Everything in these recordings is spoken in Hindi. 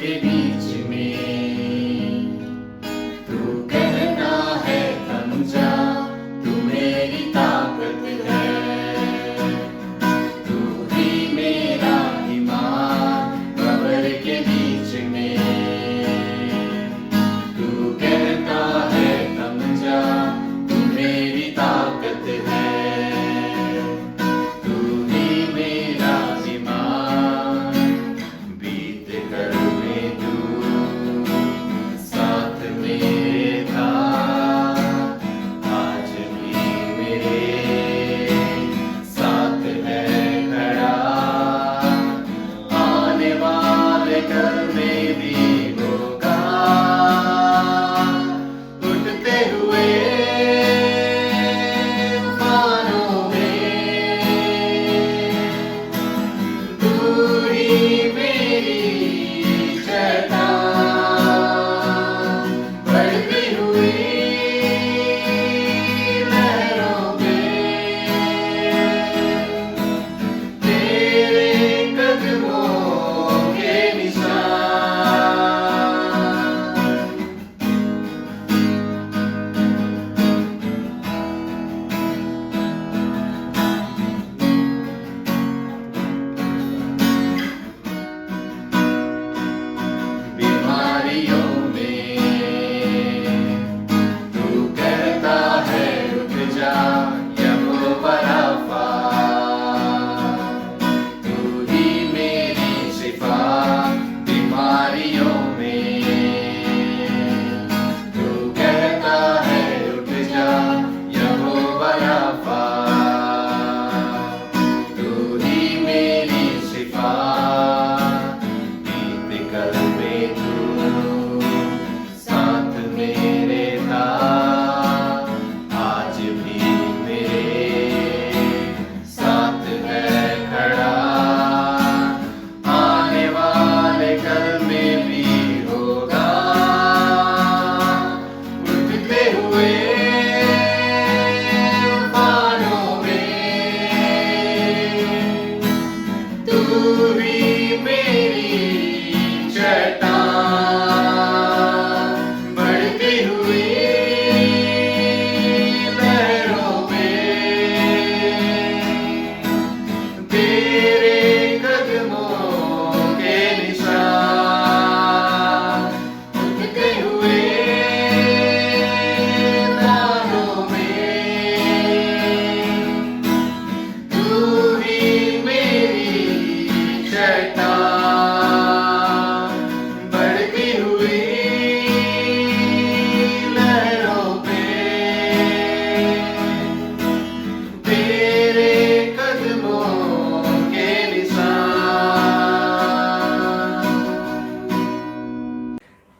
के बीच में। तू कहता है थम जा, तू मेरी ताकत है। तू ही मेरा ईमान कब्र के बीच में। तू कहता है थम जा, तू मेरी ताकत है।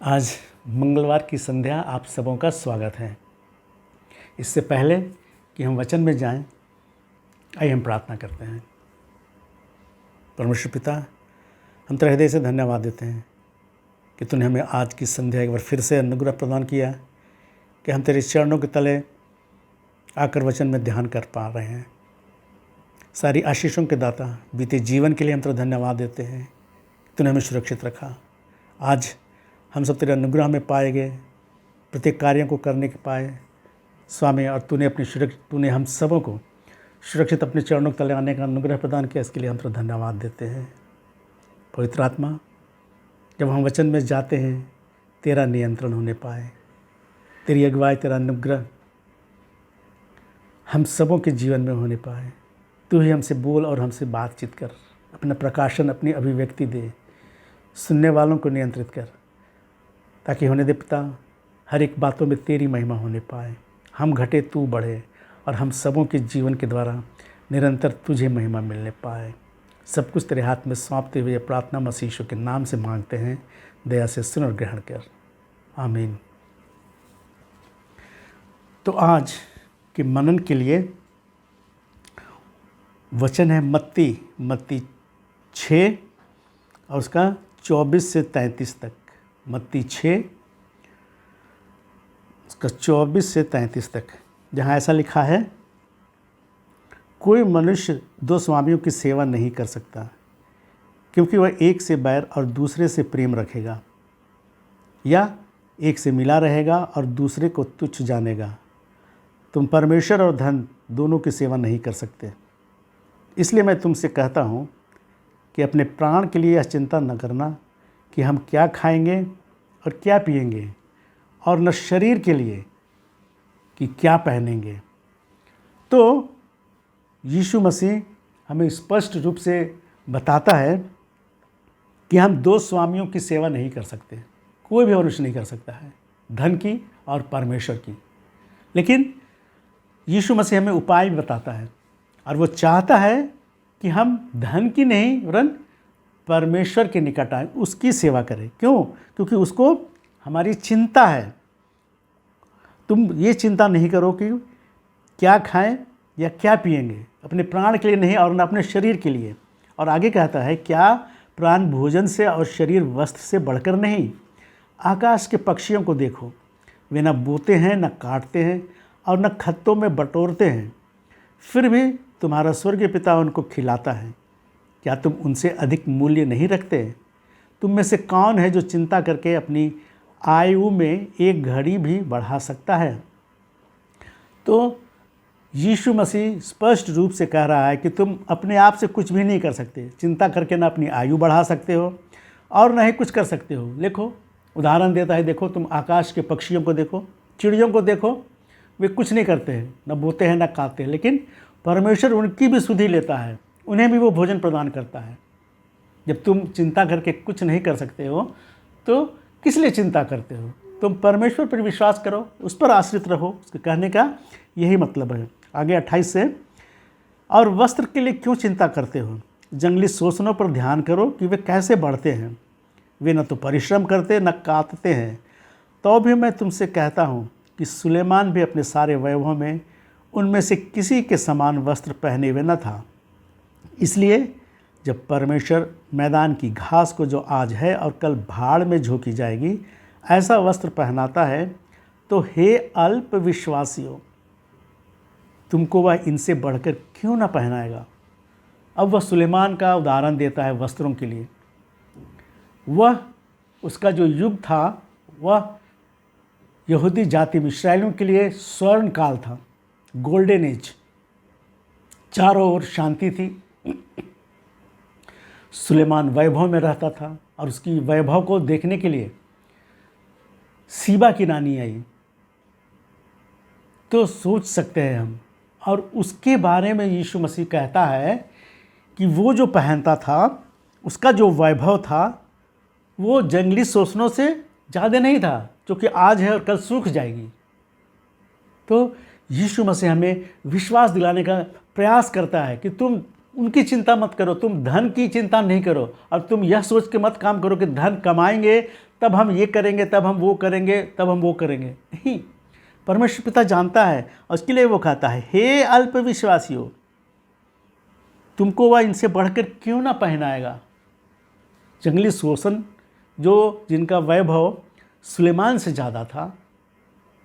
आज मंगलवार की संध्या आप सबों का स्वागत है। इससे पहले कि हम वचन में जाएं, आइए हम प्रार्थना करते हैं। परमेश्वर पिता, हम तेरे हृदय से धन्यवाद देते हैं कि तूने हमें आज की संध्या एक बार फिर से अनुग्रह प्रदान किया कि हम तेरे चरणों के तले आकर वचन में ध्यान कर पा रहे हैं। सारी आशीषों के दाता, बीते जीवन के लिए हम तेरा धन्यवाद देते हैं। तूने हमें सुरक्षित रखा। आज हम सब तेरे अनुग्रह में पाए गए, प्रत्येक कार्यों को करने के पाए स्वामी, और तूने हम सबों को सुरक्षित अपने चरणों के तले आने का अनुग्रह प्रदान किया। इसके लिए हम तेरा धन्यवाद देते हैं। पवित्र आत्मा, जब हम वचन में जाते हैं, तेरा नियंत्रण होने पाए, तेरी अगुवाई, तेरा अनुग्रह हम सबों के जीवन में होने पाए। तू ही हमसे बोल और हमसे बातचीत कर, अपना प्रकाशन, अपनी अभिव्यक्ति दे, सुनने वालों को नियंत्रित कर, ताकि होने दे पिता हर एक बातों में तेरी महिमा होने पाए। हम घटे, तू बढ़े, और हम सबों के जीवन के द्वारा निरंतर तुझे महिमा मिलने पाए। सब कुछ तेरे हाथ में सौंपते हुए प्रार्थना मसीह यीशु के नाम से मांगते हैं। दया से सुन और ग्रहण कर, आमीन। तो आज के मनन के लिए वचन है मत्ती 6 और उसका 24 से 33 तक। मत्ती 6 उसका 24 से 33 तक, जहाँ ऐसा लिखा है, कोई मनुष्य 2 स्वामियों की सेवा नहीं कर सकता, क्योंकि वह एक से बैर और दूसरे से प्रेम रखेगा, या एक से मिला रहेगा और दूसरे को तुच्छ जानेगा। तुम परमेश्वर और धन दोनों की सेवा नहीं कर सकते। इसलिए मैं तुमसे कहता हूँ कि अपने प्राण के लिए यह चिंता न करना कि हम क्या खाएंगे और क्या पिएंगे, और न शरीर के लिए कि क्या पहनेंगे। तो यीशु मसीह हमें स्पष्ट रूप से बताता है कि हम दो स्वामियों की सेवा नहीं कर सकते। कोई भी मनुष्य नहीं कर सकता है, धन की और परमेश्वर की। लेकिन यीशु मसीह हमें उपाय भी बताता है, और वो चाहता है कि हम धन की नहीं वरन परमेश्वर के निकट आए, उसकी सेवा करें। क्यों? क्योंकि उसको हमारी चिंता है। तुम ये चिंता नहीं करो कि क्या खाएं या क्या पिएंगे, अपने प्राण के लिए नहीं और न अपने शरीर के लिए। और आगे कहता है, क्या प्राण भोजन से और शरीर वस्त्र से बढ़कर नहीं? आकाश के पक्षियों को देखो, वे न बोते हैं, न काटते हैं और न खत्तों में बटोरते हैं, फिर भी तुम्हारा स्वर्गीय पिता उनको खिलाता है। क्या तुम उनसे अधिक मूल्य नहीं रखते? तुम में से कौन है जो चिंता करके अपनी आयु में एक घड़ी भी बढ़ा सकता है? तो यीशु मसीह स्पष्ट रूप से कह रहा है कि तुम अपने आप से कुछ भी नहीं कर सकते। चिंता करके ना अपनी आयु बढ़ा सकते हो और ना ही कुछ कर सकते हो। देखो, उदाहरण देता है, देखो तुम आकाश के पक्षियों को देखो, चिड़ियों को देखो, वे कुछ नहीं करते हैं, न बोते हैं, न खाते हैं, लेकिन परमेश्वर उनकी भी सुधि लेता है, उन्हें भी वो भोजन प्रदान करता है। जब तुम चिंता करके कुछ नहीं कर सकते हो तो किस लिए चिंता करते हो? तुम परमेश्वर पर विश्वास करो, उस पर आश्रित रहो। उसके कहने का यही मतलब है। आगे 28 से, और वस्त्र के लिए क्यों चिंता करते हो? जंगली शोषणों पर ध्यान करो कि वे कैसे बढ़ते हैं। वे न तो परिश्रम करते न काटते हैं। तो भी मैं तुमसे कहता हूँ कि सुलेमान भी अपने सारे वैभव में उनमें से किसी के समान वस्त्र पहने हुए न था। इसलिए जब परमेश्वर मैदान की घास को जो आज है और कल भाड़ में झोंकी जाएगी ऐसा वस्त्र पहनाता है, तो हे अल्प विश्वासियों, तुमको वह इनसे बढ़कर क्यों न पहनाएगा। अब वह सुलेमान का उदाहरण देता है वस्त्रों के लिए। वह उसका जो युग था वह यहूदी जाति में इस्राएलियों के लिए स्वर्ण काल था, गोल्डन एज। चारों ओर शांति थी। सुलेमान वैभव में रहता था और उसकी वैभव को देखने के लिए सीबा की रानी आई। तो सोच सकते हैं हम, और उसके बारे में यीशु मसीह कहता है कि वो जो पहनता था, उसका जो वैभव था, वो जंगली शोषणों से ज़्यादा नहीं था, जो कि आज है और कल सूख जाएगी। तो यीशु मसीह हमें विश्वास दिलाने का प्रयास करता है कि तुम उनकी चिंता मत करो, तुम धन की चिंता नहीं करो, और तुम यह सोच के मत काम करो कि धन कमाएंगे तब हम ये करेंगे, तब हम वो करेंगे, तब हम वो करेंगे। नहीं, परमेश्वर पिता जानता है और उसके लिए वो कहता है, हे अल्प विश्वासियों, तुमको वह इनसे बढ़कर क्यों ना पहनाएगा। जंगली शोषण जो जिनका वैभव सुलेमान से ज़्यादा था,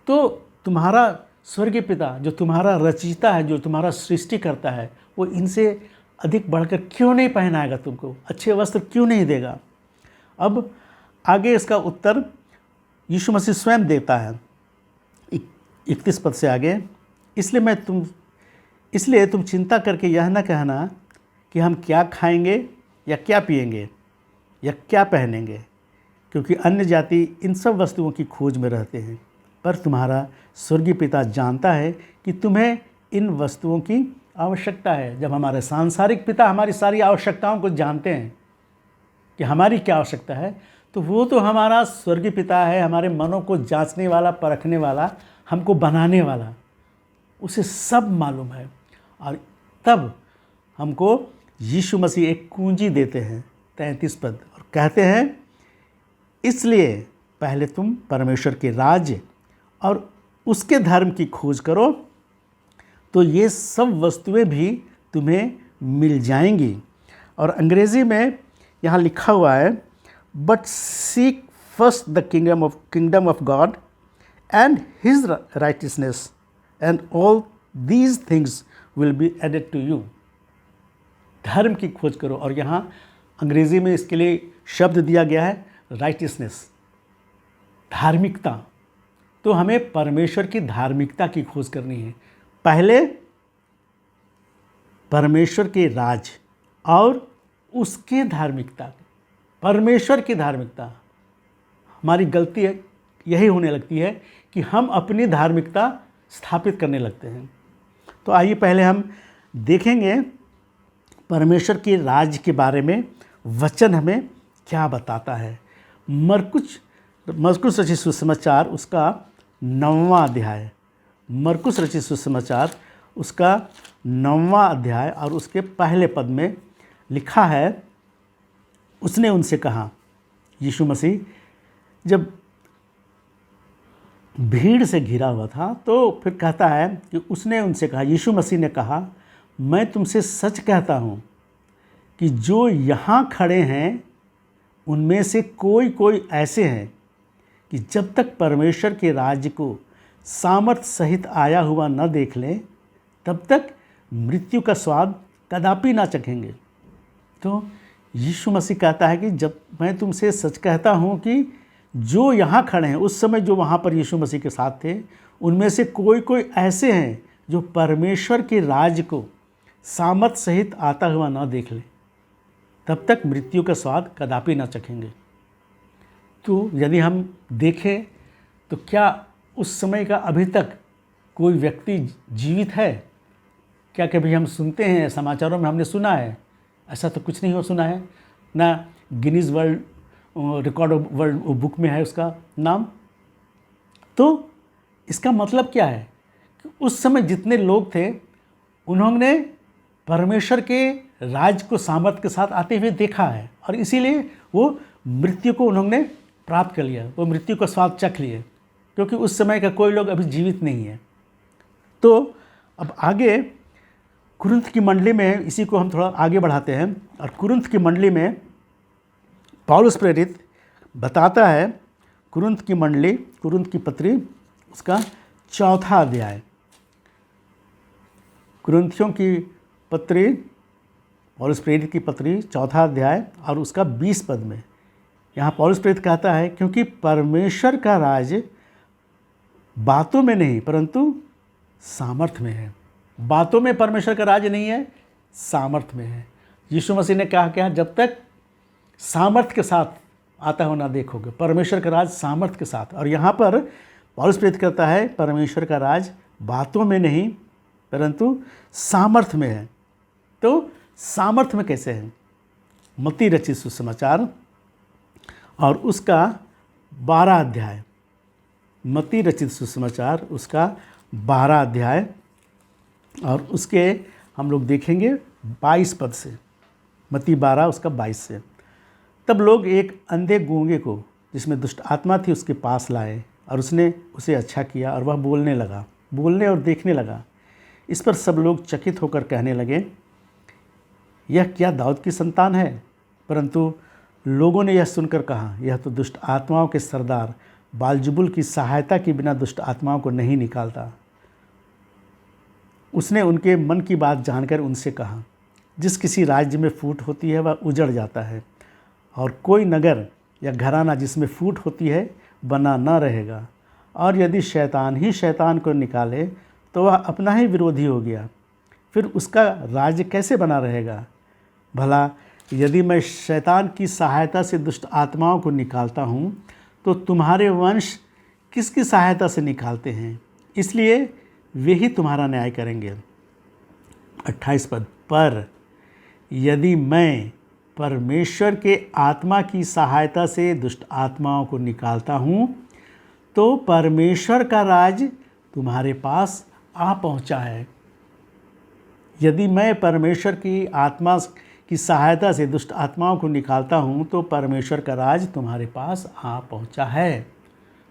तो तुम्हारा स्वर्गीय पिता जो तुम्हारा रचयिता है, जो तुम्हारा सृष्टि करता है, वो इनसे अधिक बढ़कर क्यों नहीं पहनाएगा, तुमको अच्छे वस्त्र क्यों नहीं देगा। अब आगे इसका उत्तर यीशु मसीह स्वयं देता है 31 पद से आगे। इसलिए तुम चिंता करके यह न कहना कि हम क्या खाएंगे या क्या पिएंगे या क्या पहनेंगे, क्योंकि अन्य जाति इन सब वस्तुओं की खोज में रहते हैं, पर तुम्हारा स्वर्गीय पिता जानता है कि तुम्हें इन वस्तुओं की आवश्यकता है। जब हमारे सांसारिक पिता हमारी सारी आवश्यकताओं को जानते हैं कि हमारी क्या आवश्यकता है, तो वो तो हमारा स्वर्गीय पिता है, हमारे मनों को जांचने वाला, परखने वाला, हमको बनाने वाला, उसे सब मालूम है। और तब हमको यीशु मसीह एक कुंजी देते हैं 33 पद, और कहते हैं, इसलिए पहले तुम परमेश्वर के राज्य और उसके धर्म की खोज करो, तो ये सब वस्तुएं भी तुम्हें मिल जाएंगी। और अंग्रेज़ी में यहाँ लिखा हुआ है, but seek first the kingdom of God and his righteousness and all these things will be added to you. धर्म की खोज करो, और यहाँ अंग्रेज़ी में इसके लिए शब्द दिया गया है राइटियसनेस, धार्मिकता। तो हमें परमेश्वर की धार्मिकता की खोज करनी है। पहले परमेश्वर के राज और उसके धार्मिकता, परमेश्वर की धार्मिकता। हमारी गलती है यही होने लगती है कि हम अपनी धार्मिकता स्थापित करने लगते हैं। तो आइए पहले हम देखेंगे परमेश्वर के राज के बारे में वचन हमें क्या बताता है। मरकुस रचित सुसमाचार उसका 9वां अध्याय, मरकुस रचित सुसमाचार उसका 9वां अध्याय और उसके पहले पद में लिखा है, उसने उनसे कहा, यीशु मसीह जब भीड़ से घिरा हुआ था तो फिर कहता है कि उसने उनसे कहा, यीशु मसीह ने कहा, मैं तुमसे सच कहता हूँ कि जो यहाँ खड़े हैं उनमें से कोई ऐसे हैं कि जब तक परमेश्वर के राज्य को सामर्थ सहित आया हुआ न देख लें तब तक मृत्यु का स्वाद कदापि ना चखेंगे। तो यीशु मसीह कहता है कि जब मैं तुमसे सच कहता हूँ कि जो यहाँ खड़े हैं, उस समय जो वहाँ पर यीशु मसीह के साथ थे, उनमें से कोई ऐसे हैं जो परमेश्वर के राज्य को सामर्थ सहित आता हुआ ना देख लें तब तक मृत्यु का स्वाद कदापि ना चखेंगे। तो यदि हम देखें तो क्या उस समय का अभी तक कोई व्यक्ति जीवित है? क्या कभी हम सुनते हैं, समाचारों में हमने सुना है? ऐसा तो कुछ नहीं हो सुना है ना। Guinness world record of world book में है उसका नाम। तो इसका मतलब क्या है कि उस समय जितने लोग थे उन्होंने परमेश्वर के राज को सामर्थ के साथ आते हुए देखा है और इसीलिए वो मृत्यु को उन्होंने प्राप्त कर लिया, वो मृत्यु का स्वाद चख लिए, क्योंकि उस समय का कोई लोग अभी जीवित नहीं है। तो अब आगे कुरिन्थ की मंडली में इसी को हम थोड़ा आगे बढ़ाते हैं और कुरिन्थ की मंडली में पौलुस प्रेरित बताता है, कुरिन्थ की मंडली, कुरिन्थ की पत्री उसका 4था अध्याय, कुरिन्थियों की पत्री, पौलुस प्रेरित की पत्री 4था अध्याय और उसका 20 पद में यहाँ पौलुस प्रेरित कहता है, क्योंकि परमेश्वर का राज बातों में नहीं परंतु सामर्थ्य में है। बातों में परमेश्वर का राज नहीं है, सामर्थ्य में है। यीशु मसीह ने कहा क्या, जब तक सामर्थ्य के साथ आता हो ना देखोगे, परमेश्वर का राज सामर्थ्य के साथ। और यहाँ पर पौलुस प्रेरित करता है, परमेश्वर का राज बातों में नहीं परंतु सामर्थ्य में है। तो सामर्थ्य में कैसे है? मत्ती रचित सुसमाचार और उसका 12 अध्याय, मत्ती रचित सुसमाचार उसका 12 अध्याय और उसके हम लोग देखेंगे 22 पद से, मत्ती 12 उसका 22 से। तब लोग एक अंधे गूंगे को जिसमें दुष्ट आत्मा थी उसके पास लाए और उसने उसे अच्छा किया और वह बोलने और देखने लगा। इस पर सब लोग चकित होकर कहने लगे, यह क्या दाऊद की संतान है? परंतु लोगों ने यह सुनकर कहा, यह तो दुष्ट आत्माओं के सरदार बालजुबुल की सहायता के बिना दुष्ट आत्माओं को नहीं निकालता। उसने उनके मन की बात जानकर उनसे कहा, जिस किसी राज्य में फूट होती है वह उजड़ जाता है और कोई नगर या घराना जिसमें फूट होती है बना न रहेगा। और यदि शैतान ही शैतान को निकाले तो वह अपना ही विरोधी हो गया, फिर उसका राज्य कैसे बना रहेगा? भला यदि मैं शैतान की सहायता से दुष्ट आत्माओं को निकालता हूँ तो तुम्हारे वंश किसकी सहायता से निकालते हैं? इसलिए वे ही तुम्हारा न्याय करेंगे। 28 पद, पर यदि मैं परमेश्वर के आत्मा की सहायता से दुष्ट आत्माओं को निकालता हूँ तो परमेश्वर का राज तुम्हारे पास आ पहुँचा है। यदि मैं परमेश्वर की आत्मा की सहायता से दुष्ट आत्माओं को निकालता हूँ तो परमेश्वर का राज तुम्हारे पास आ पहुँचा है।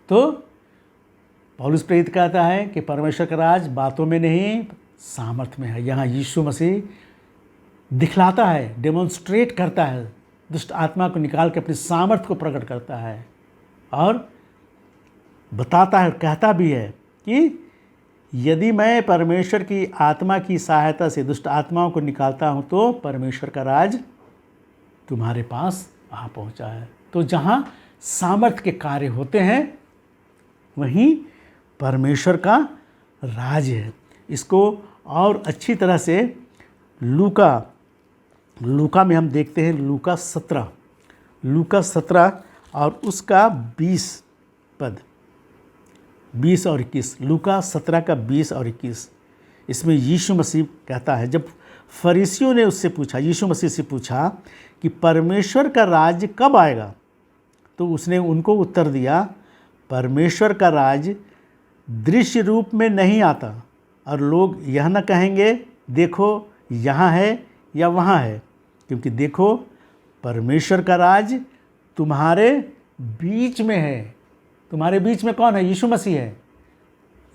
तो पौलुस प्रेरित कहता है कि परमेश्वर का राज बातों में नहीं सामर्थ्य में है। यहाँ यीशु मसीह दिखलाता है, डेमोन्स्ट्रेट करता है, दुष्ट आत्मा को निकाल के अपनी सामर्थ्य को प्रकट करता है और बताता है, कहता भी है कि यदि मैं परमेश्वर की आत्मा की सहायता से दुष्ट आत्माओं को निकालता हूँ तो परमेश्वर का राज तुम्हारे पास आ पहुंचा है। तो जहाँ सामर्थ्य के कार्य होते हैं वहीं परमेश्वर का राज है। इसको और अच्छी तरह से लूका में हम देखते हैं, लूका 17 और उसका 20 पद, 20 और 21। लूका 17 का 20 और 21। इसमें यीशु मसीह कहता है, जब फरीसियों ने उससे पूछा, यीशु मसीह से पूछा कि परमेश्वर का राज कब आएगा, तो उसने उनको उत्तर दिया, परमेश्वर का राज दृश्य रूप में नहीं आता और लोग यह न कहेंगे देखो यहाँ है या वहाँ है, क्योंकि देखो परमेश्वर का राज तुम्हारे बीच में है। तुम्हारे बीच में कौन है? यीशु मसीह है।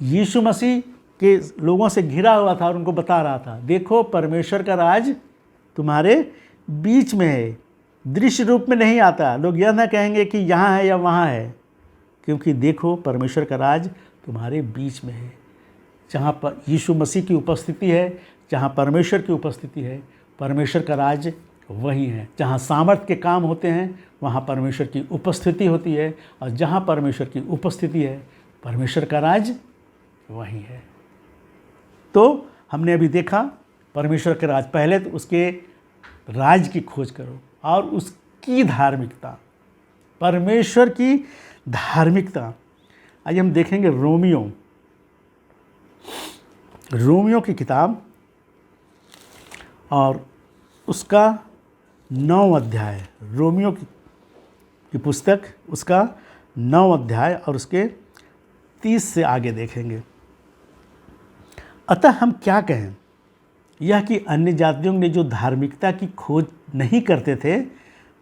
यीशु मसीह के लोगों से घिरा हुआ था और उनको बता रहा था, देखो परमेश्वर का राज तुम्हारे बीच में है, दृश्य रूप में नहीं आता। लोग यह ना कहेंगे कि यहाँ है या वहाँ है, क्योंकि देखो परमेश्वर का राज तुम्हारे बीच में है। जहाँ पर यीशु मसीह की उपस्थिति है, जहाँ परमेश्वर की उपस्थिति है, परमेश्वर का राज वही है। जहाँ सामर्थ्य के काम होते हैं वहाँ परमेश्वर की उपस्थिति होती है, और जहाँ परमेश्वर की उपस्थिति है परमेश्वर का राज वही है। तो हमने अभी देखा परमेश्वर का राज, पहले तो उसके राज की खोज करो और उसकी धार्मिकता, परमेश्वर की धार्मिकता। आइए हम देखेंगे रोमियो की किताब और उसका 9 अध्याय, रोमियो की पुस्तक, उसका 9 अध्याय और उसके 30 से आगे देखेंगे। अतः हम क्या कहें, यह कि अन्य जातियों ने जो धार्मिकता की खोज नहीं करते थे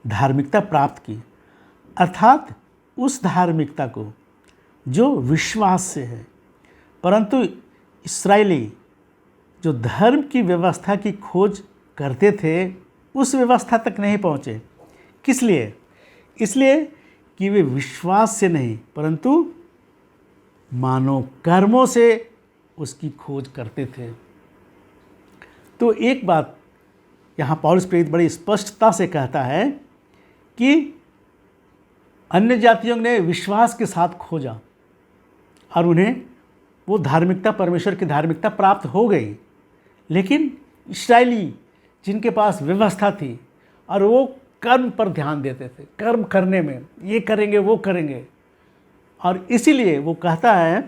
धार्मिकता प्राप्त की, अर्थात उस धार्मिकता को जो विश्वास से है। परंतु इस्राएली जो धर्म की व्यवस्था की खोज करते थे उस व्यवस्था तक नहीं पहुँचे। किस लिए? इसलिए कि वे विश्वास से नहीं परंतु मानव कर्मों से उसकी खोज करते थे। तो एक बात यहाँ पौलुस प्रेरित बड़ी स्पष्टता से कहता है कि अन्य जातियों ने विश्वास के साथ खोजा और उन्हें वो धार्मिकता, परमेश्वर की धार्मिकता प्राप्त हो गई, लेकिन इस्राएली जिनके पास व्यवस्था थी और वो कर्म पर ध्यान देते थे, कर्म करने में, ये करेंगे वो करेंगे, और इसीलिए वो कहता है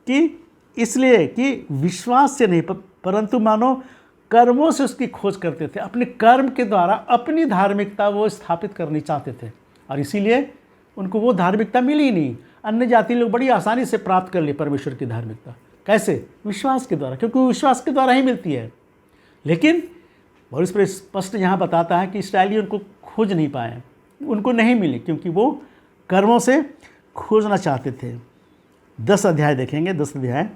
कि इसलिए कि विश्वास से नहीं परंतु मानो कर्मों से उसकी खोज करते थे। अपने कर्म के द्वारा अपनी धार्मिकता वो स्थापित करनी चाहते थे, और इसीलिए उनको वो धार्मिकता मिली ही नहीं। अन्य जाति लोग बड़ी आसानी से प्राप्त कर लिए परमेश्वर की धार्मिकता। कैसे? विश्वास के द्वारा, क्योंकि विश्वास के द्वारा ही मिलती है। लेकिन पौलुस प्रेरित स्पष्ट यहाँ बताता है कि इस्राएली उनको खोज नहीं पाए, उनको नहीं मिली, क्योंकि वो कर्मों से खोजना चाहते थे। 10 अध्याय देखेंगे, 10 अध्याय।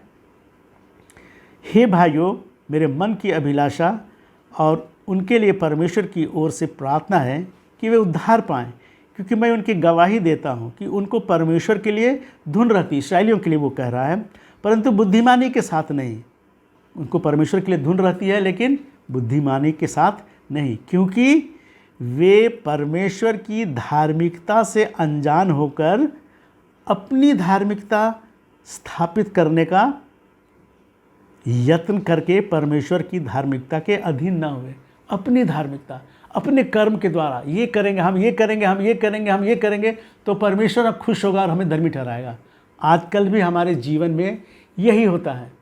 हे भाइयों, मेरे मन की अभिलाषा और उनके लिए परमेश्वर की ओर से प्रार्थना है कि वे उद्धार पाएं, क्योंकि मैं उनकी गवाही देता हूं कि उनको परमेश्वर के लिए धुन रहती, इस्राएलियों के लिए वो कह रहा है, परंतु बुद्धिमानी के साथ नहीं। उनको परमेश्वर के लिए धुन रहती है लेकिन बुद्धिमानी के साथ नहीं, क्योंकि वे परमेश्वर की धार्मिकता से अनजान होकर अपनी धार्मिकता स्थापित करने का यत्न करके परमेश्वर की धार्मिकता के अधीन न हुए। अपनी धार्मिकता, अपने कर्म के द्वारा ये करेंगे, हम ये करेंगे, हम ये करेंगे, हम ये करेंगे, तो परमेश्वर अब खुश होगा और हमें धर्मी ठहराएगा। आजकल भी हमारे जीवन में यही होता है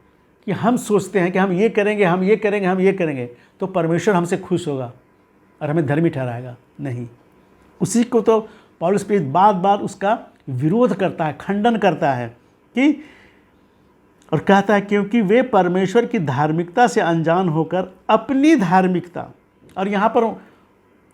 कि हम सोचते हैं कि हम ये करेंगे, हम ये करेंगे, हम ये करेंगे, तो परमेश्वर हमसे खुश होगा और हमें धर्मी ठहराएगा। नहीं, उसी को तो पौलुस प्रेरित बार बार उसका विरोध करता है, खंडन करता है कि, और कहता है क्योंकि वे परमेश्वर की धार्मिकता से अनजान होकर अपनी धार्मिकता, और यहाँ पर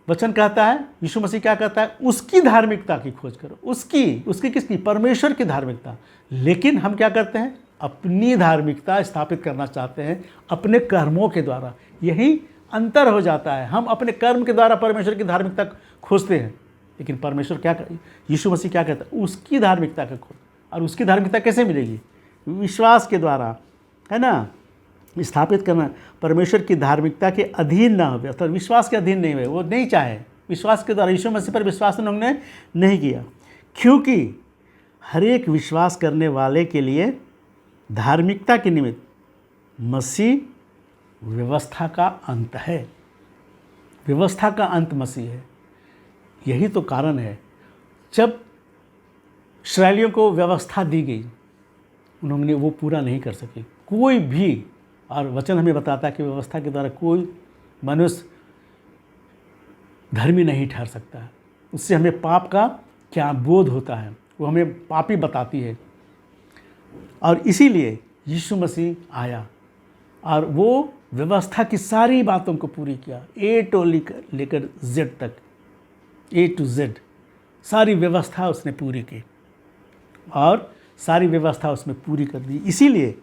वचन कहता है, यीशु मसीह क्या कहता है, उसकी धार्मिकता की खोज करो। उसकी किसकी? परमेश्वर की धार्मिकता। लेकिन हम क्या करते हैं? अपनी धार्मिकता स्थापित करना चाहते हैं अपने कर्मों के द्वारा। यही अंतर हो जाता है। हम अपने कर्म के द्वारा परमेश्वर की धार्मिकता खोजते हैं, लेकिन परमेश्वर क्या, यीशु मसीह क्या कहता है? उसकी धार्मिकता का खोज। और उसकी धार्मिकता कैसे मिलेगी? विश्वास के द्वारा, है ना, स्थापित करना। परमेश्वर की धार्मिकता के अधीन ना हो, अर्थात विश्वास के अधीन नहीं हुए, वो नहीं चाहे, विश्वास के द्वारा, यीशु मसीह पर विश्वास उन्होंने नहीं किया, क्योंकि हर एक विश्वास करने वाले के लिए धार्मिकता के निमित्त मसीह व्यवस्था का अंत है। व्यवस्था का अंत मसीह है। यही तो कारण है, जब इस्राएलियों को व्यवस्था दी गई, उन्होंने वो पूरा नहीं कर सके कोई भी। और वचन हमें बताता है कि व्यवस्था के द्वारा कोई मनुष्य धर्मी नहीं ठहर सकता है। उससे हमें पाप का क्या बोध होता है, वो हमें पापी बताती है। और इसीलिए यीशु मसीह आया और वो व्यवस्था की सारी बातों को पूरी किया, ए टू लेकर जेड तक, ए टू जेड सारी व्यवस्था उसने पूरी की और सारी व्यवस्था उसमें पूरी कर दी। इसीलिए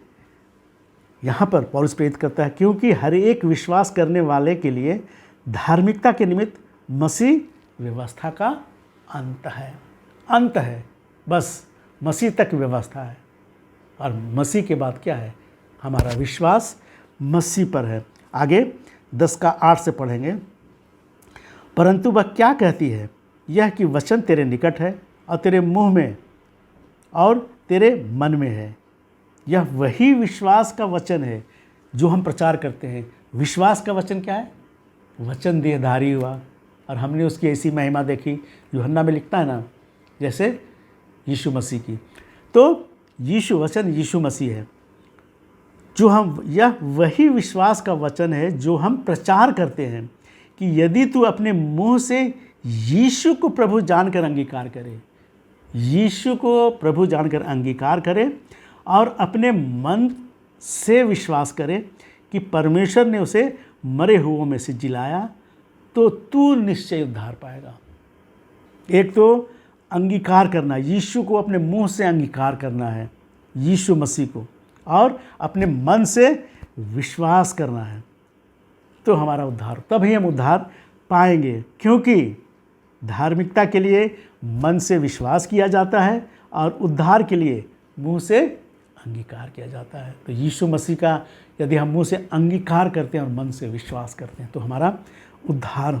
यहाँ पर पौलुस प्रेरित करता है, क्योंकि हर एक विश्वास करने वाले के लिए धार्मिकता के निमित्त मसीह व्यवस्था का अंत है। अंत है, बस मसीह तक व्यवस्था है। और मसीह के बाद क्या है? हमारा विश्वास मसीह पर है। आगे 10:8 से पढ़ेंगे। परंतु वह क्या कहती है? यह कि वचन तेरे निकट है और तेरे मुंह में और तेरे मन में है। यह वही विश्वास का वचन है जो हम प्रचार करते हैं। विश्वास का वचन क्या है? वचन देहधारी हुआ और हमने उसकी ऐसी महिमा देखी, यूहन्ना में लिखता है ना, जैसे यीशु मसीह की। तो यीशु वचन यीशु मसीह है जो हम, यह वही विश्वास का वचन है जो हम प्रचार करते हैं कि यदि तू अपने मुंह से यीशु को प्रभु जानकर अंगीकार करे, यीशु को प्रभु जानकर अंगीकार करे और अपने मन से विश्वास करे कि परमेश्वर ने उसे मरे हुओं में से जिलाया, तो तू निश्चय उद्धार पाएगा। एक तो अंगीकार करना, यीशु को अपने मुंह से अंगीकार करना है, यीशु मसीह को, और अपने मन से विश्वास करना है, तो हमारा उद्धार, तभी हम उद्धार पाएंगे। क्योंकि धार्मिकता के लिए मन से विश्वास किया जाता है और उद्धार के लिए मुंह से अंगीकार किया जाता है। तो यीशु मसीह का यदि हम मुंह से अंगीकार करते हैं और मन से विश्वास करते हैं तो हमारा उद्धार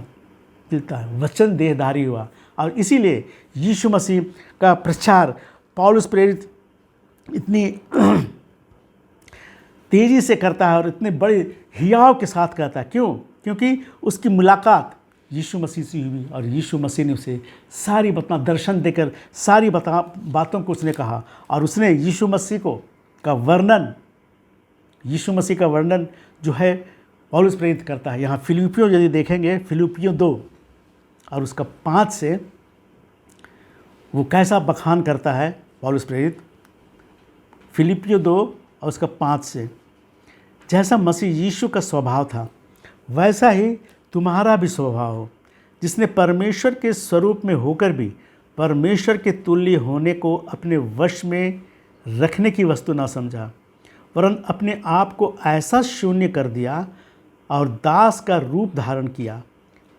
मिलता है। वचन देहधारी हुआ और इसीलिए यीशु मसीह का प्रचार पौलुस प्रेरित इतनी तेज़ी से करता है और इतने बड़े हियाव के साथ करता है। क्यों? क्योंकि उसकी मुलाकात यीशु मसीह से हुई और यीशु मसीह ने उसे सारी दर्शन देकर सारी बातों को उसने कहा। और उसने यीशु मसीह का वर्णन जो है पौलुस प्रेरित करता है। यहाँ फिलिपियों यदि देखेंगे, फिलिपियों 2 और उसका 5 से वो कैसा बखान करता है पौलुस प्रेरित। फिलिपियों 2 और उसका 5 से, जैसा मसीह यीशु का स्वभाव था वैसा ही तुम्हारा भी स्वभाव हो, जिसने परमेश्वर के स्वरूप में होकर भी परमेश्वर के तुल्य होने को अपने वश में रखने की वस्तु न समझा, वरन अपने आप को ऐसा शून्य कर दिया और दास का रूप धारण किया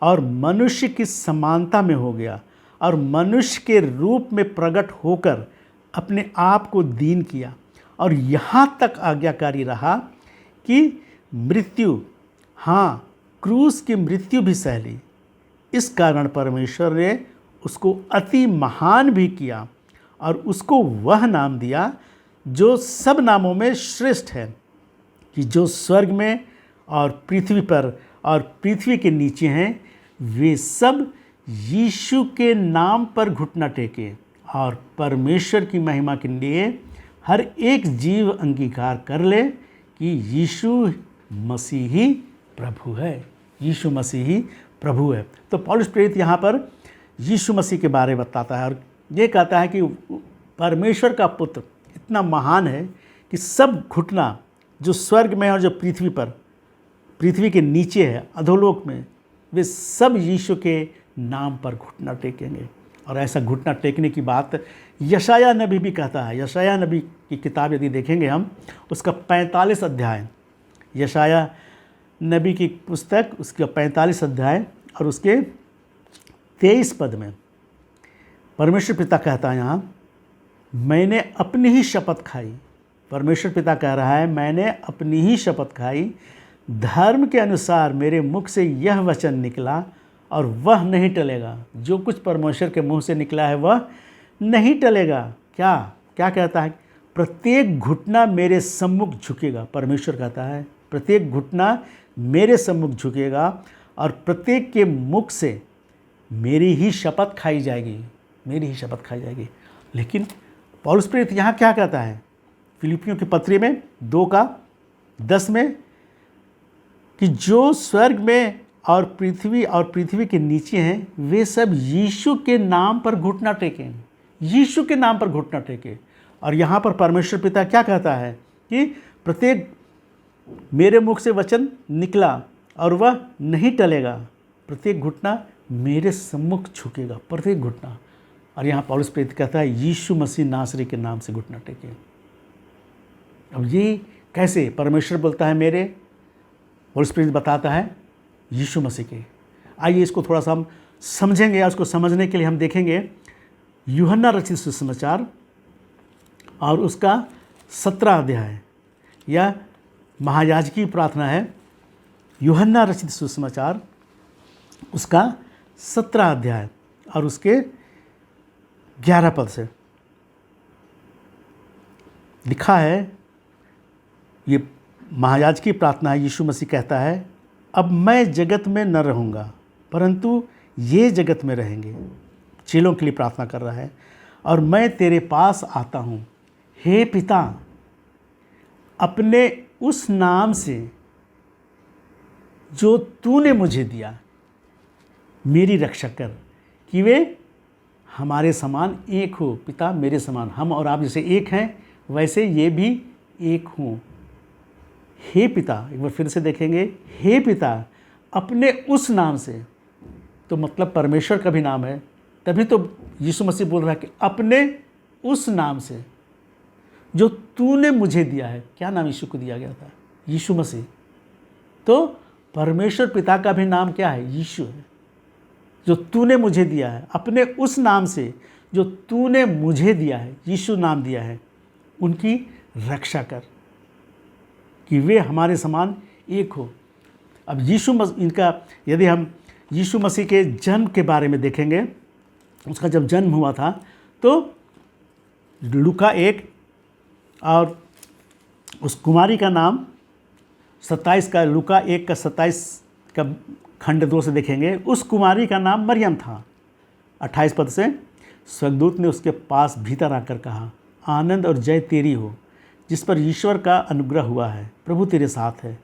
और मनुष्य की समानता में हो गया और मनुष्य के रूप में प्रकट होकर अपने आप को दीन किया और यहाँ तक आज्ञाकारी रहा कि मृत्यु, हाँ क्रूस की मृत्यु भी सह ली। इस कारण परमेश्वर ने उसको अति महान भी किया और उसको वह नाम दिया जो सब नामों में श्रेष्ठ है, कि जो स्वर्ग में और पृथ्वी पर और पृथ्वी के नीचे हैं, वे सब यीशु के नाम पर घुटना टेके और परमेश्वर की महिमा के लिए हर एक जीव अंगीकार कर ले कि यीशु मसीह ही प्रभु है। यीशु मसीह ही प्रभु है। तो पौलुस प्रेरित यहाँ पर यीशु मसीह के बारे में बताता है और ये कहता है कि परमेश्वर का पुत्र इतना महान है कि सब घुटना, जो स्वर्ग में और जो पृथ्वी पर, पृथ्वी के नीचे है, अधोलोक में, वे सब यीशु के नाम पर घुटना टेकेंगे। और ऐसा घुटना टेकने की बात यशायाह नबी भी कहता है। यशायाह नबी की किताब यदि देखेंगे हम, उसका 45 अध्याय, यशायाह नबी की पुस्तक, उसका 45 अध्याय और उसके 23 पद में परमेश्वर पिता कहता है यहाँ, मैंने अपनी ही शपथ खाई। परमेश्वर पिता कह रहा है, मैंने अपनी ही शपथ खाई, धर्म के अनुसार मेरे मुख से यह वचन निकला और वह नहीं टलेगा। जो कुछ परमेश्वर के मुंह से निकला है वह नहीं टलेगा। क्या क्या कहता है? प्रत्येक घुटना मेरे सम्मुख झुकेगा। परमेश्वर कहता है प्रत्येक घुटना मेरे सम्मुख झुकेगा और प्रत्येक के मुख से मेरी ही शपथ खाई जाएगी, मेरी ही शपथ खाई जाएगी। लेकिन पौलुस प्रेरित यहाँ क्या कहता है फिलिपियों की पत्री में 2:10 में कि जो स्वर्ग में और पृथ्वी के नीचे हैं वे सब यीशु के नाम पर घुटना टेकें, यीशु के नाम पर घुटना टेकें। और यहाँ पर परमेश्वर पिता क्या कहता है कि प्रत्येक मेरे मुख से वचन निकला और वह नहीं टलेगा, प्रत्येक घुटना मेरे सम्मुख झुकेगा, प्रत्येक घुटना। और यहाँ पौलुस प्रेरित कहता है यीशु मसीह नासरी के नाम से घुटना टेके। अब ये कैसे? परमेश्वर बोलता है मेरे, पौलुस प्रेरित बताता है यीशु मसीह के। आइए इसको थोड़ा सा हम समझेंगे। उसको समझने के लिए हम देखेंगे यूहन्ना रचित सुसमाचार और उसका 17 अध्याय, या महायाजकी प्रार्थना है यूहन्ना रचित सुसमाचार उसका 17 अध्याय और उसके 11 पद से लिखा है। ये महायाजकी प्रार्थना है। यीशु मसीह कहता है अब मैं जगत में न रहूँगा परंतु ये जगत में रहेंगे। चेलों के लिए प्रार्थना कर रहा है। और मैं तेरे पास आता हूँ, हे पिता, अपने उस नाम से जो तूने मुझे दिया मेरी रक्षा कर, कि वे हमारे समान एक हो। पिता मेरे समान, हम और आप जैसे एक हैं वैसे ये भी एक हों। हे पिता, एक बार फिर से देखेंगे, हे पिता, अपने उस नाम से, तो मतलब परमेश्वर का भी नाम है। तभी तो यीशु मसीह बोल रहा है कि अपने उस नाम से जो तूने मुझे दिया है। क्या नाम यीशु को दिया गया था? यीशु मसीह। तो परमेश्वर पिता का भी नाम क्या है? यीशु है। जो तूने मुझे दिया है, अपने उस नाम से जो तूने मुझे दिया है, यीशु नाम दिया है, उनकी रक्षा कर कि वे हमारे समान एक हो। अब इनका यदि हम यीशु मसीह के जन्म के बारे में देखेंगे, उसका जब जन्म हुआ था तो लूका 1 और उस कुमारी का नाम 27 का, लूका 1 का 27 का खंड 2 से देखेंगे। उस कुमारी का नाम मरियम था। 28 पद से स्वर्गदूत ने उसके पास भीतर आकर कहा, आनंद और जय तेरी हो जिस पर ईश्वर का अनुग्रह हुआ है, प्रभु तेरे साथ है।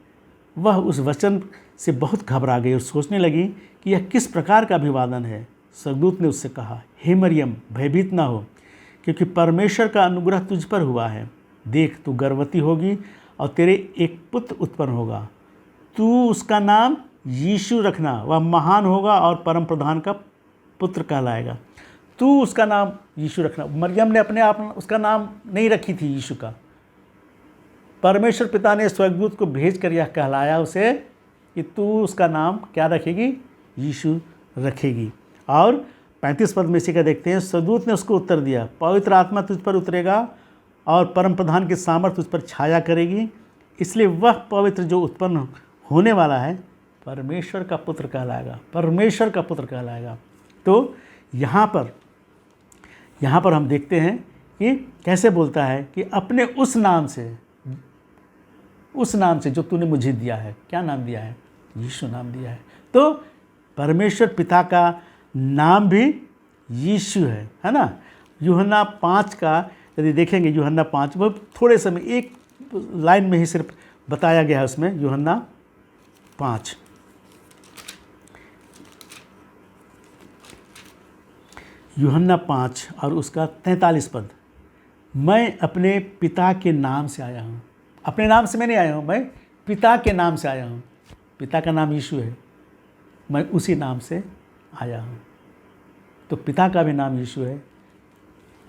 वह उस वचन से बहुत घबरा गई और सोचने लगी कि यह किस प्रकार का अभिवादन है। स्वर्गदूत ने उससे कहा, हे मरियम, भयभीत ना हो, क्योंकि परमेश्वर का अनुग्रह तुझ पर हुआ है। देख, तू गर्भवती होगी और तेरे एक पुत्र उत्पन्न होगा। तू उसका नाम यीशु रखना। वह महान होगा और परम प्रधान का पुत्र कहलाएगा। तू उसका नाम यीशु रखना। मरियम ने अपने आप उसका नाम नहीं रखी थी यीशु का। परमेश्वर पिता ने स्वर्गदूत को भेज कर यह कहलाया उसे कि तू उसका नाम क्या रखेगी? यीशु रखेगी। और 35 पद में इसी का देखते हैं। स्वर्गदूत ने उसको उत्तर दिया, पवित्र आत्मा तुझ पर उतरेगा और परम प्रधान की सामर्थ तुझ पर छाया करेगी, इसलिए वह पवित्र जो उत्पन्न होने वाला है परमेश्वर का पुत्र कहलाएगा, परमेश्वर का पुत्र कहलाएगा। तो यहाँ पर हम देखते हैं कि कैसे बोलता है कि अपने उस नाम से जो तूने मुझे दिया है। क्या नाम दिया है? यीशु नाम दिया है। तो परमेश्वर पिता का नाम भी यीशु है ना। यूहन्ना 5 का यदि देखेंगे, यूहन्ना 5 वो थोड़े समय एक लाइन में ही सिर्फ बताया गया है उसमें। यूहन्ना 5 और उसका 43 पद, मैं अपने पिता के नाम से आया हूँ। अपने नाम से मैं नहीं आया हूँ, मैं पिता के नाम से आया हूँ। पिता का नाम यीशु है, मैं उसी नाम से आया हूँ। तो पिता का भी नाम यीशु है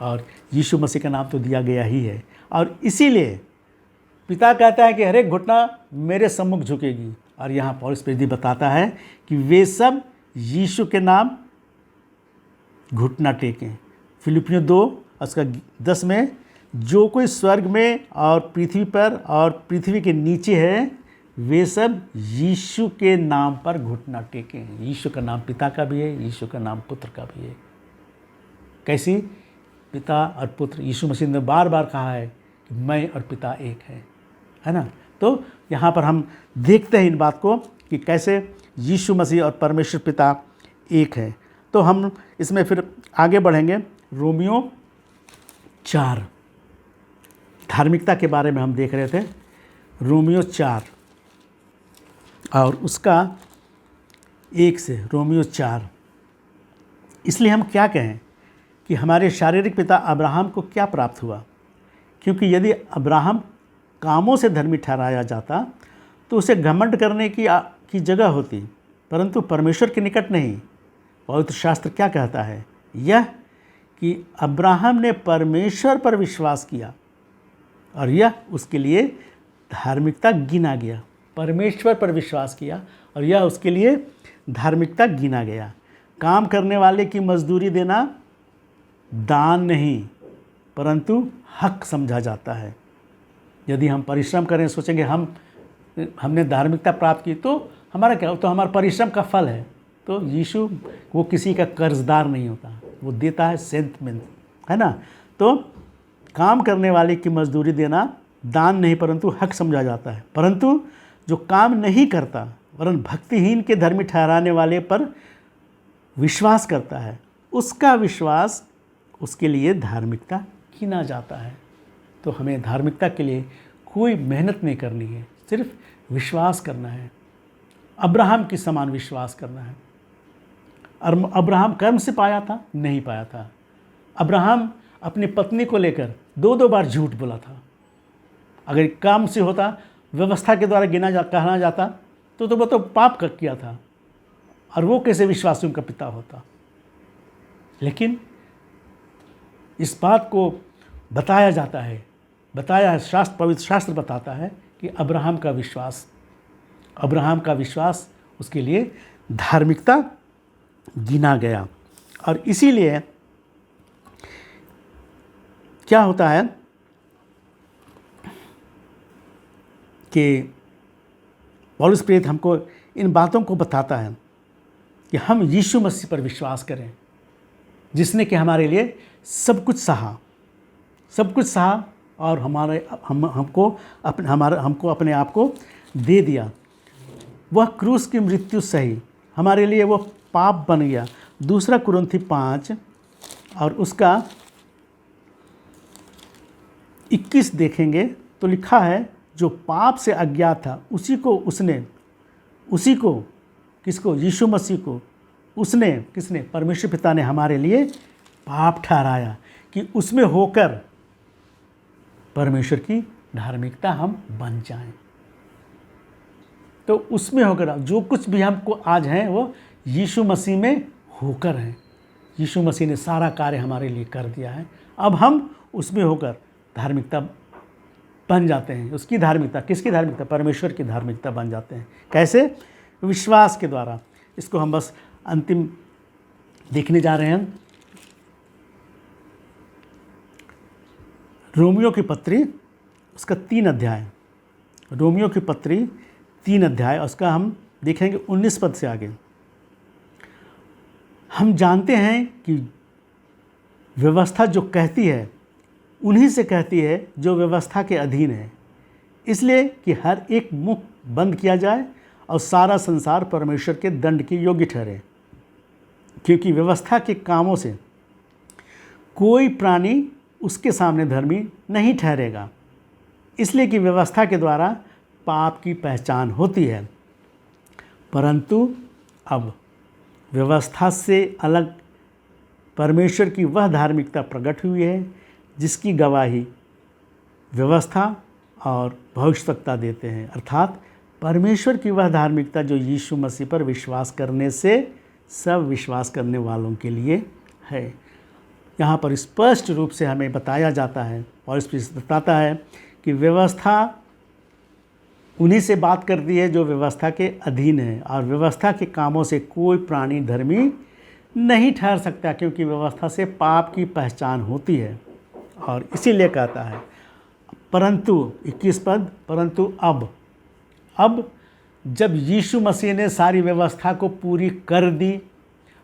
और यीशु मसीह का नाम तो दिया गया ही है। और इसीलिए पिता कहता है कि हर एक घुटना मेरे सम्मुख झुकेगी। और यहाँ पौलुस प्रेरित बताता है कि वे सब यीशु के नाम घुटना टेकें। फिलिपियों 2 उसका 10 में, जो कोई स्वर्ग में और पृथ्वी पर और पृथ्वी के नीचे है वे सब यीशु के नाम पर घुटना टेकें। यीशु का नाम पिता का भी है, यीशु का नाम पुत्र का भी है। कैसी? पिता और पुत्र। यीशु मसीह ने बार बार कहा है कि मैं और पिता एक है ना। तो यहाँ पर हम देखते हैं इन बात को कि कैसे यीशु मसीह और परमेश्वर पिता एक है। तो हम इसमें फिर आगे बढ़ेंगे। रोमियो 4 धार्मिकता के बारे में हम देख रहे थे। रोमियो 4 और उसका 1 से रोमियो 4। इसलिए हम क्या कहें कि हमारे शारीरिक पिता अब्राहम को क्या प्राप्त हुआ? क्योंकि यदि अब्राहम कामों से धर्मी ठहराया जाता तो उसे घमंड करने की जगह होती, परंतु परमेश्वर के निकट नहीं। पवित्र शास्त्र क्या कहता है? यह कि अब्राहम ने परमेश्वर पर विश्वास किया और यह उसके लिए धार्मिकता गिना गया। परमेश्वर पर विश्वास किया और यह उसके लिए धार्मिकता गिना गया। काम करने वाले की मजदूरी देना दान नहीं परंतु हक समझा जाता है। यदि हम परिश्रम करें, सोचेंगे हमने धार्मिकता प्राप्त की तो हमारा क्या? तो हमारा परिश्रम का फल है। तो यीशु वो किसी का कर्जदार नहीं होता, वो देता है सेंटमेंट, है ना। तो काम करने वाले की मजदूरी देना दान नहीं परंतु हक समझा जाता है। परंतु जो काम नहीं करता वरन भक्तिहीन के धर्मी ठहराने वाले पर विश्वास करता है, उसका विश्वास उसके लिए धार्मिकता गिना जाता है। तो हमें धार्मिकता के लिए कोई मेहनत नहीं करनी है, सिर्फ विश्वास करना है, अब्राहम की समान विश्वास करना है। और अब्राहम कर्म से पाया था? नहीं पाया था। अब्राहम अपनी पत्नी को लेकर 2-2 बार झूठ बोला था। अगर काम से होता, व्यवस्था के द्वारा कहना जाता तो वो तो पाप कर किया था और वो कैसे विश्वासियों का पिता होता। लेकिन इस बात को बताया जाता है, पवित्र शास्त्र बताता है कि अब्राहम का विश्वास उसके लिए धार्मिकता गिना गया। और इसीलिए क्या होता है कि पौलुस प्रेरित हमको इन बातों को बताता है कि हम यीशु मसीह पर विश्वास करें, जिसने कि हमारे लिए सब कुछ सहा और हमको अपने आप को दे दिया। वह क्रूस की मृत्यु सही, हमारे लिए वो पाप बन गया। 2 कुरिन्थी 5 और उसका 21 देखेंगे तो लिखा है, जो पाप से अज्ञात था किसको? यीशु मसीह को किसने? परमेश्वर पिता ने हमारे लिए पाप ठहराया कि उसमें होकर परमेश्वर की धार्मिकता हम बन जाएं। तो उसमें होकर जो कुछ भी हमको आज हैं वो यीशु मसीह में होकर हैं। यीशु मसीह ने सारा कार्य हमारे लिए कर दिया है। अब हम उसमें होकर धार्मिकता बन जाते हैं। उसकी धार्मिकता, किसकी धार्मिकता? परमेश्वर की धार्मिकता बन जाते हैं। कैसे? विश्वास के द्वारा। इसको हम बस अंतिम देखने जा रहे हैं। रोमियो की पत्री उसका 3 अध्याय, रोमियो की पत्री 3 अध्याय, उसका हम देखेंगे 19 पद से आगे। हम जानते हैं कि व्यवस्था जो कहती है उन्हीं से कहती है जो व्यवस्था के अधीन है, इसलिए कि हर एक मुख बंद किया जाए और सारा संसार परमेश्वर के दंड के योग्य ठहरे। क्योंकि व्यवस्था के कामों से कोई प्राणी उसके सामने धर्मी नहीं ठहरेगा, इसलिए कि व्यवस्था के द्वारा पाप की पहचान होती है। परंतु अब व्यवस्था से अलग परमेश्वर की वह धार्मिकता प्रकट हुई है जिसकी गवाही व्यवस्था और भविष्यवक्ता देते हैं, अर्थात परमेश्वर की वह धार्मिकता जो यीशु मसीह पर विश्वास करने से सब विश्वास करने वालों के लिए है। यहाँ पर स्पष्ट रूप से हमें बताया जाता है और इस बताता है कि व्यवस्था उन्हीं से बात करती है जो व्यवस्था के अधीन है, और व्यवस्था के कामों से कोई प्राणी धर्मी नहीं ठहर सकता, क्योंकि व्यवस्था से पाप की पहचान होती है। और इसीलिए कहता है परंतु 21 पद, परंतु अब जब यीशु मसीह ने सारी व्यवस्था को पूरी कर दी,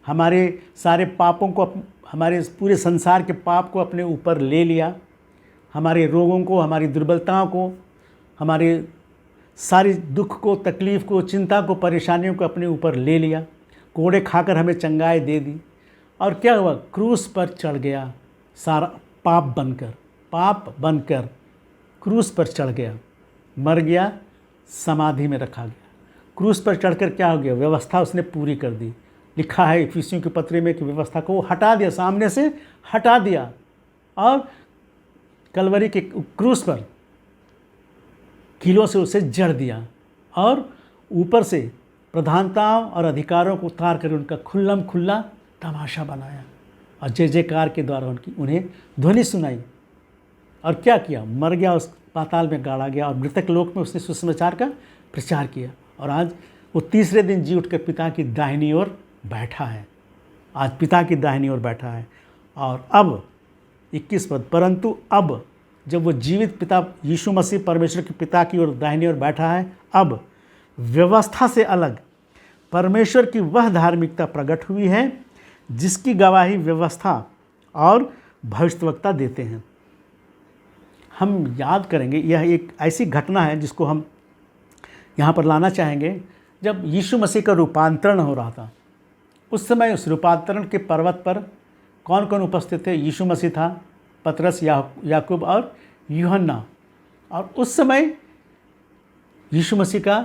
हमारे सारे पापों को, हमारे पूरे संसार के पाप को अपने ऊपर ले लिया, हमारे रोगों को, हमारी दुर्बलताओं को, हमारे सारी दुख को, तकलीफ़ को, चिंता को, परेशानियों को अपने ऊपर ले लिया, कोड़े खाकर हमें चंगाई दे दी। और क्या हुआ? क्रूस पर चढ़ गया, सारा पाप बनकर क्रूस पर चढ़ गया, मर गया, समाधि में रखा गया। क्रूस पर चढ़कर क्या हो गया? व्यवस्था उसने पूरी कर दी। लिखा है इफिसियों के पत्र में कि व्यवस्था को हटा दिया, सामने से हटा दिया और कलवरी के क्रूस पर कीलों से उसे जड़ दिया और ऊपर से प्रधानताओं और अधिकारों को उतार कर उनका खुल्लम खुल्ला तमाशा बनाया और जय जयकार के द्वारा उन्हें ध्वनि सुनाई। और क्या किया? मर गया, उस पाताल में गाड़ा गया और मृतक लोक में उसने सुसमाचार का प्रचार किया। और आज वो तीसरे दिन जी उठकर पिता की दाहिनी ओर बैठा है। आज पिता की दाहिनी ओर बैठा है। और अब 21 पद, परंतु अब जब वो जीवित पिता यीशु मसीह परमेश्वर के पिता की ओर दाहिनी ओर बैठा है, अब व्यवस्था से अलग परमेश्वर की वह धार्मिकता प्रकट हुई है जिसकी गवाही व्यवस्था और भविष्यवक्ता देते हैं। हम याद करेंगे, यह एक ऐसी घटना है जिसको हम यहाँ पर लाना चाहेंगे। जब यीशु मसीह का रूपांतरण हो रहा था, उस समय उस रूपांतरण के पर्वत पर कौन कौन उपस्थित थे? यीशु मसीह था, पतरस, याकूब और यूहन्ना। और उस समय यीशु मसीह का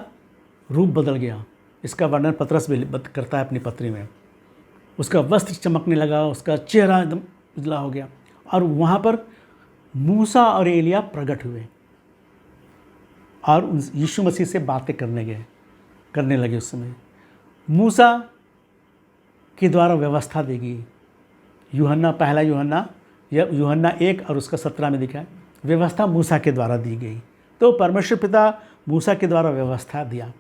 रूप बदल गया। इसका वर्णन पतरस भी करता है अपनी पत्री में। उसका वस्त्र चमकने लगा, उसका चेहरा एकदम उजला हो गया और वहाँ पर मूसा और एलिया प्रकट हुए और यीशु मसीह से बातें करने लगे। उस समय मूसा के द्वारा व्यवस्था दी गई। पहला यूहन्ना 1 और उसका 17 में दिखा है, व्यवस्था मूसा के द्वारा दी गई। तो परमेश्वर पिता मूसा के द्वारा व्यवस्था दिया।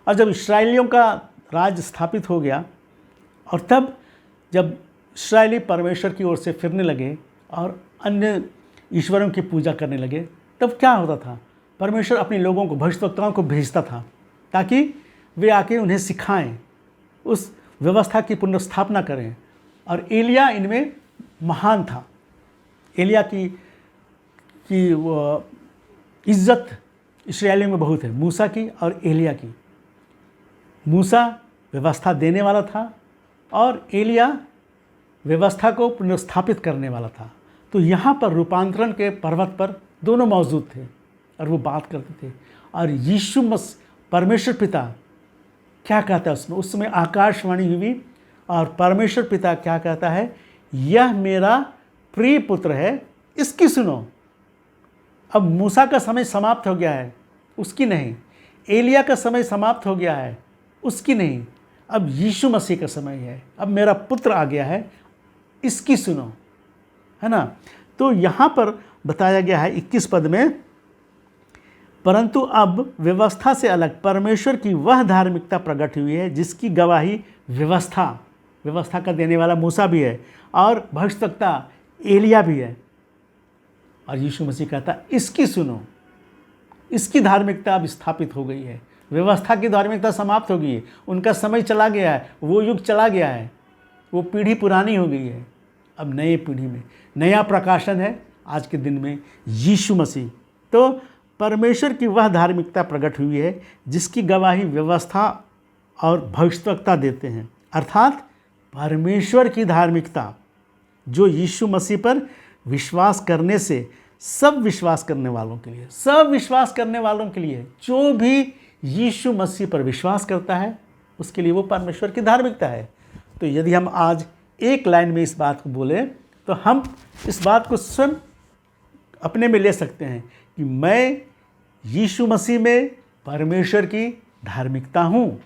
और जब इस्राएलियों का राज्य स्थापित हो गया और तब जब इस्राएली परमेश्वर की ओर से फिरने लगे और अन्य ईश्वरों की पूजा करने लगे, तब क्या होता था? परमेश्वर अपने लोगों को, भविष्यवक्ताओं को भेजता था ताकि वे आके उन्हें सिखाएं, उस व्यवस्था की पुनर्स्थापना करें। और एलिया इनमें महान था। एलिया की इज्जत इस्राएलियों में बहुत है, मूसा की और एलिया की। मूसा व्यवस्था देने वाला था और एलिया व्यवस्था को पुनर्स्थापित करने वाला था। तो यहाँ पर रूपांतरण के पर्वत पर दोनों मौजूद थे और वो बात करते थे। और यीशु परमेश्वर पिता क्या कहता है उसमें? उस समय आकाशवाणी हुई और परमेश्वर पिता क्या कहता है? यह मेरा प्रिय पुत्र है, इसकी सुनो। अब मूसा का समय समाप्त हो गया है, उसकी नहीं। एलिया का समय समाप्त हो गया है, उसकी नहीं। अब यीशु मसीह का समय है, अब मेरा पुत्र आ गया है, इसकी सुनो, है ना। तो यहाँ पर बताया गया है 21 पद में, परंतु अब व्यवस्था से अलग परमेश्वर की वह धार्मिकता प्रकट हुई है जिसकी गवाही व्यवस्था का देने वाला मूसा भी है और भविष्यवक्ता एलिया भी है। और यीशु मसीह कहता इसकी सुनो, इसकी धार्मिकता अब स्थापित हो गई है। व्यवस्था की धार्मिकता समाप्त हो गई है, उनका समय चला गया है, वो युग चला गया है, वो पीढ़ी पुरानी हो गई है। अब नए पीढ़ी में नया प्रकाशन है आज के दिन में यीशु मसीह। तो परमेश्वर की वह धार्मिकता प्रकट हुई है जिसकी गवाही व्यवस्था और भविष्यवक्ता देते हैं, अर्थात परमेश्वर की धार्मिकता जो यीशु मसीह पर विश्वास करने से सब विश्वास करने वालों के लिए जो भी यीशु मसीह पर विश्वास करता है उसके लिए वो परमेश्वर की धार्मिकता है। तो यदि हम आज एक लाइन में इस बात को बोले तो हम इस बात को स्वयं अपने में ले सकते हैं कि मैं यीशु मसीह में परमेश्वर की धार्मिकता हूँ।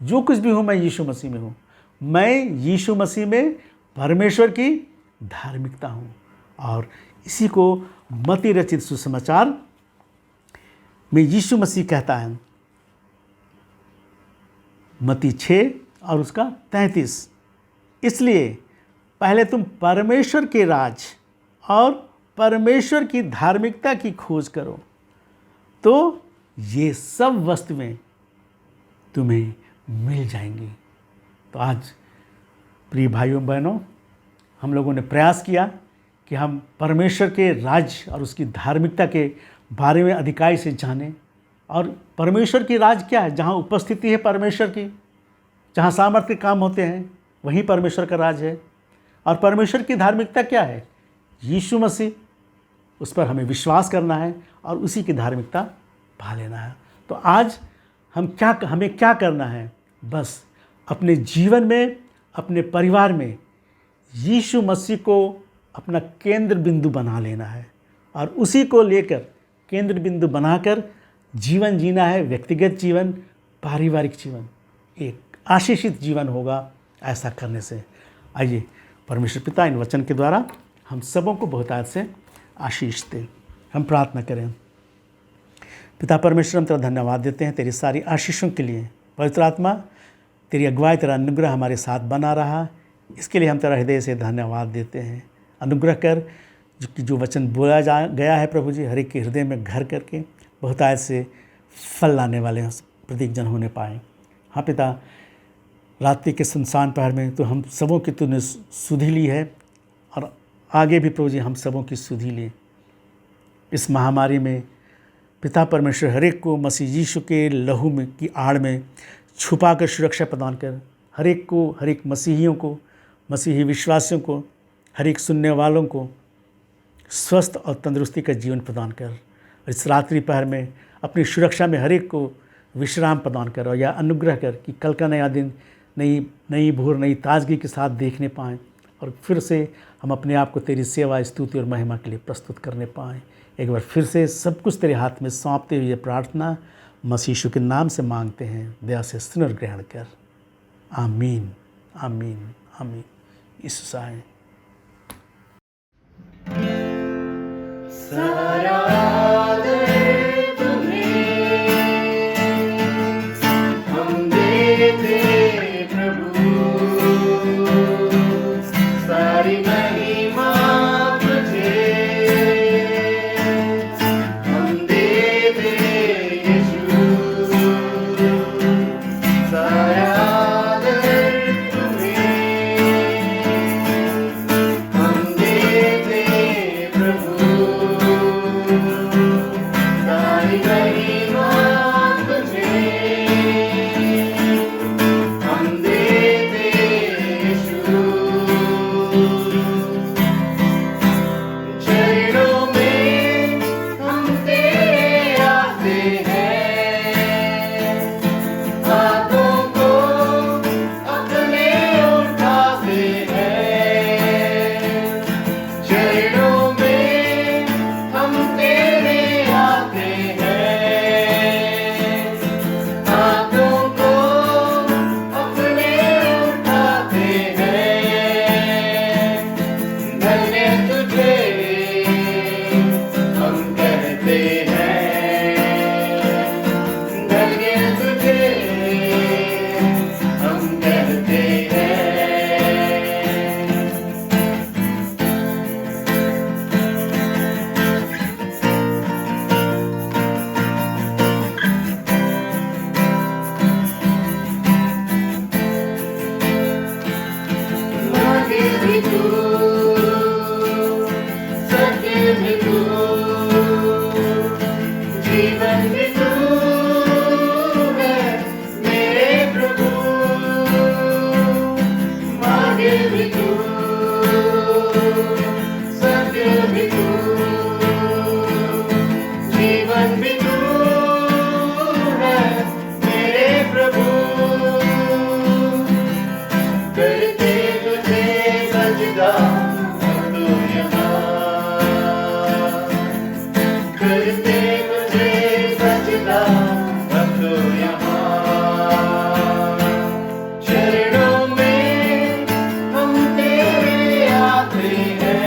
जो कुछ भी हूँ मैं यीशु मसीह में हूँ, मैं यीशु मसीह में परमेश्वर की धार्मिकता हूँ। और इसी को मत्ती रचित सुसमाचार में यीशु मसीह कहता है, मत्ती 6 और उसका 33, इसलिए पहले तुम परमेश्वर के राज और परमेश्वर की धार्मिकता की खोज करो तो ये सब वस्तुएं तुम्हें मिल जाएंगी। तो आज प्रिय भाइयों बहनों, हम लोगों ने प्रयास किया कि हम परमेश्वर के राज्य और उसकी धार्मिकता के बारे में अधिकाई से जानें। और परमेश्वर की राज क्या है? जहाँ उपस्थिति है परमेश्वर की, जहाँ सामर्थ्य के काम होते हैं, वहीं परमेश्वर का राज है। और परमेश्वर की धार्मिकता क्या है? यीशु मसीह, उस पर हमें विश्वास करना है और उसी की धार्मिकता पा लेना है। तो आज हमें क्या करना है? बस अपने जीवन में, अपने परिवार में यीशु मसीह को अपना केंद्र बिंदु बना लेना है और उसी को लेकर केंद्र बिंदु बनाकर जीवन जीना है। व्यक्तिगत जीवन, पारिवारिक जीवन, एक आशीषित जीवन होगा ऐसा करने से। आइए परमेश्वर पिता इन वचन के द्वारा हम सबों को बहुतायत से आशीष दे। हम प्रार्थना करें। पिता परमेश्वर, हम तेरा धन्यवाद देते हैं तेरी सारी आशीषों के लिए। पवित्र आत्मा, तेरी अगुवाई, तेरा अनुग्रह हमारे साथ बना रहा, इसके लिए हम तेरा हृदय से धन्यवाद देते हैं। अनुग्रह कर जो वचन बोला गया है प्रभु जी, हर एक के हृदय में घर करके बहुतायत से फल लाने वाले प्रत्येक जन होने पाए। हाँ पिता, रात्रि के सुनसान पहर में तो हम सबों की तूने सुधि ली है और आगे भी प्रभु जी हम सबों की सुधि ली। इस महामारी में पिता परमेश्वर हर एक को मसीह यीशु के लहू में की आड़ में छुपा कर सुरक्षा प्रदान कर, हर एक को, हर एक मसीहियों को, मसीही विश्वासियों को, हर एक सुनने वालों को स्वस्थ और तंदुरुस्ती का जीवन प्रदान कर। और इस रात्रि पहर में अपनी सुरक्षा में हर एक को विश्राम प्रदान कर और यह अनुग्रह कर कि कल का नया दिन नई भोर, नई ताजगी के साथ देखने पाएँ और फिर से हम अपने आप को तेरी सेवा, स्तुति और महिमा के लिए प्रस्तुत करने पाएँ। एक बार फिर से सब कुछ तेरे हाथ में सौंपते हुए प्रार्थना मसीह यीशु के नाम से मांगते हैं। दया से सुन और ग्रहण कर। आमीन, आमीन, आमीन। यीशु सहाय। सारा आदर तुम्हें हम देते प्रभु, सारी महिमा तुझे हम देते यीशु। सारा आदर तुम्हें हम देते प्रभु, सारी महिमा तुझे हम देते यीशु। चरणों में हम तेरे आते हैं, हाथों को अपने उठाते हैं। चरणों में हम तेरे आते हैं, हाथों को अपने उठाते हैं। धन्य तुझे हम कहते हैं, धन्य तुझे हम कहते हैं। मार्ग भी तू, सत्य भी तू, जीवन भी तू है मेरे प्रभु। मार्ग भी तू, सत्य भी तू, जीवन भी तू है मेरे प्रभु। करते तुझे सजदा हम तो यहाँ, करते तुझे सजदा हम तो यहाँ। चरणों में हम तेरे आते हैं,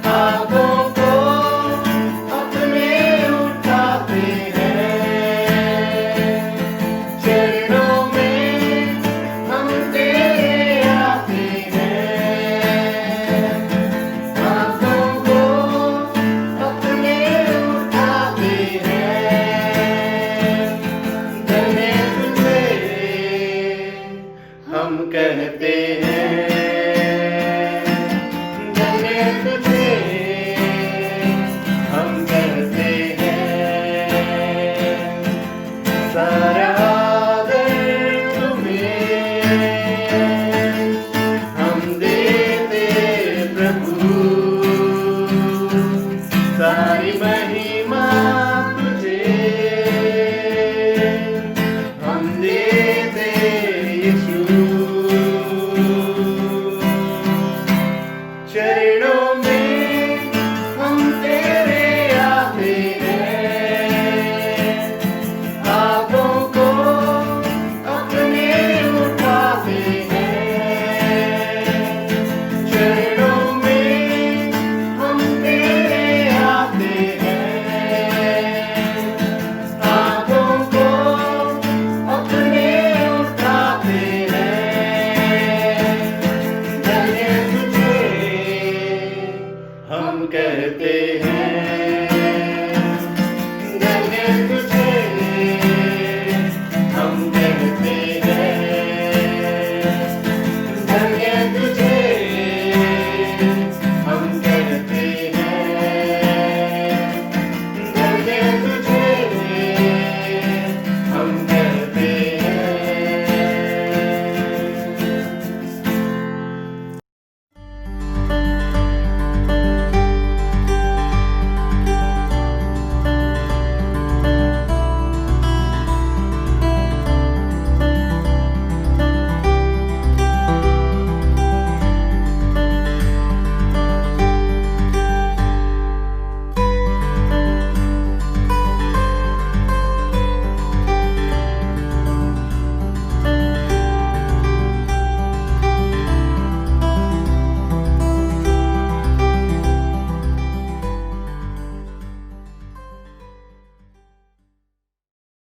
हाथों को तुम्हारी महिमा